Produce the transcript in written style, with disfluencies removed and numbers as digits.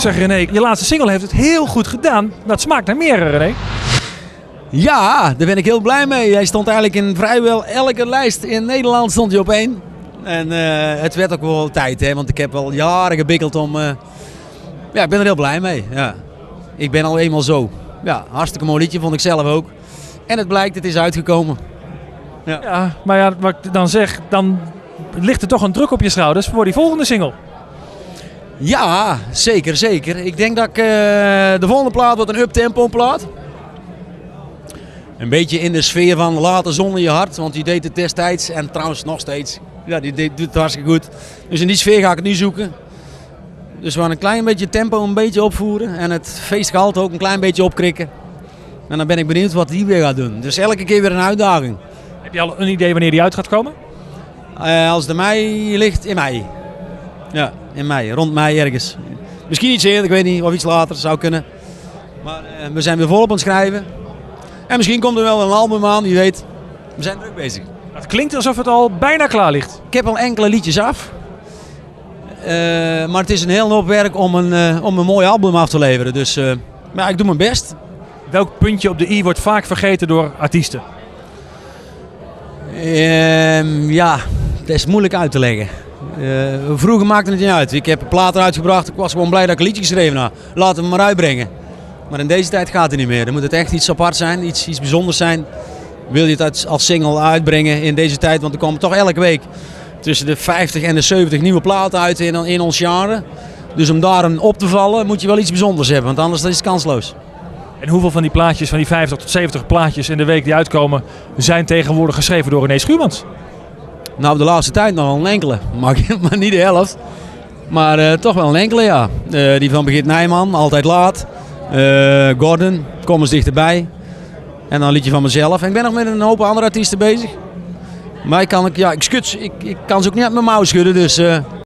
Zeg René, je laatste single heeft het heel goed gedaan. Dat smaakt naar meer, René. Ja, daar ben ik heel blij mee. Hij stond eigenlijk in vrijwel elke lijst in Nederland stond hij op 1. En het werd ook wel tijd, hè, want ik heb al jaren gebikkeld om... Ja, ik ben er heel blij mee. Ja. Ik ben al eenmaal zo. Ja, hartstikke mooi liedje, vond ik zelf ook. En het blijkt, het is uitgekomen. Ja, maar ja, wat ik dan zeg, dan ligt er toch een druk op je schouders voor die volgende single. Ja, zeker, zeker. Ik denk dat de volgende plaat wordt een up-tempo plaat. Een beetje in de sfeer van laat de zon in je hart, want die deed het destijds en trouwens nog steeds. Ja, die doet het hartstikke goed. Dus in die sfeer ga ik het nu zoeken. Dus we gaan een klein beetje tempo een beetje opvoeren en het feestgehalte ook een klein beetje opkrikken. En dan ben ik benieuwd wat die weer gaat doen. Dus elke keer weer een uitdaging. Heb je al een idee wanneer die uit gaat komen? Als de mei ligt, in mei. Ja, in mei, rond mei ergens. Misschien iets eerder, ik weet niet, of iets later, zou kunnen. Maar we zijn weer volop aan het schrijven. En misschien komt er wel een album aan, wie weet. We zijn druk bezig. Het klinkt alsof het al bijna klaar ligt. Ik heb al enkele liedjes af. Maar het is een heel hoop werk om een mooi album af te leveren. Dus maar ik doe mijn best. Welk puntje op de i wordt vaak vergeten door artiesten? Ja, dat is moeilijk uit te leggen. Vroeger maakte het niet uit. Ik heb platen uitgebracht. Ik was gewoon blij dat ik een liedje geschreven had. Laten we hem maar uitbrengen. Maar in deze tijd gaat het niet meer. Dan moet het echt iets apart zijn, iets bijzonders zijn. Wil je het als single uitbrengen in deze tijd? Want er komen toch elke week tussen de 50 en de 70 nieuwe platen uit in ons jaren. Dus om daar op te vallen moet je wel iets bijzonders hebben. Want anders is het kansloos. En hoeveel van die plaatjes, van die 50 tot 70 plaatjes in de week die uitkomen, zijn tegenwoordig geschreven door René Schuurmans? Nou, de laatste tijd nog wel een enkele. Maar niet de helft. Maar toch wel een enkele, ja. Die van Brigitte Nijman, Altijd Laat. Gordon, Kom eens dichterbij. En dan een liedje van mezelf. En ik ben nog met een hoop andere artiesten bezig. Maar ik kan ze ook niet uit mijn mouw schudden, dus...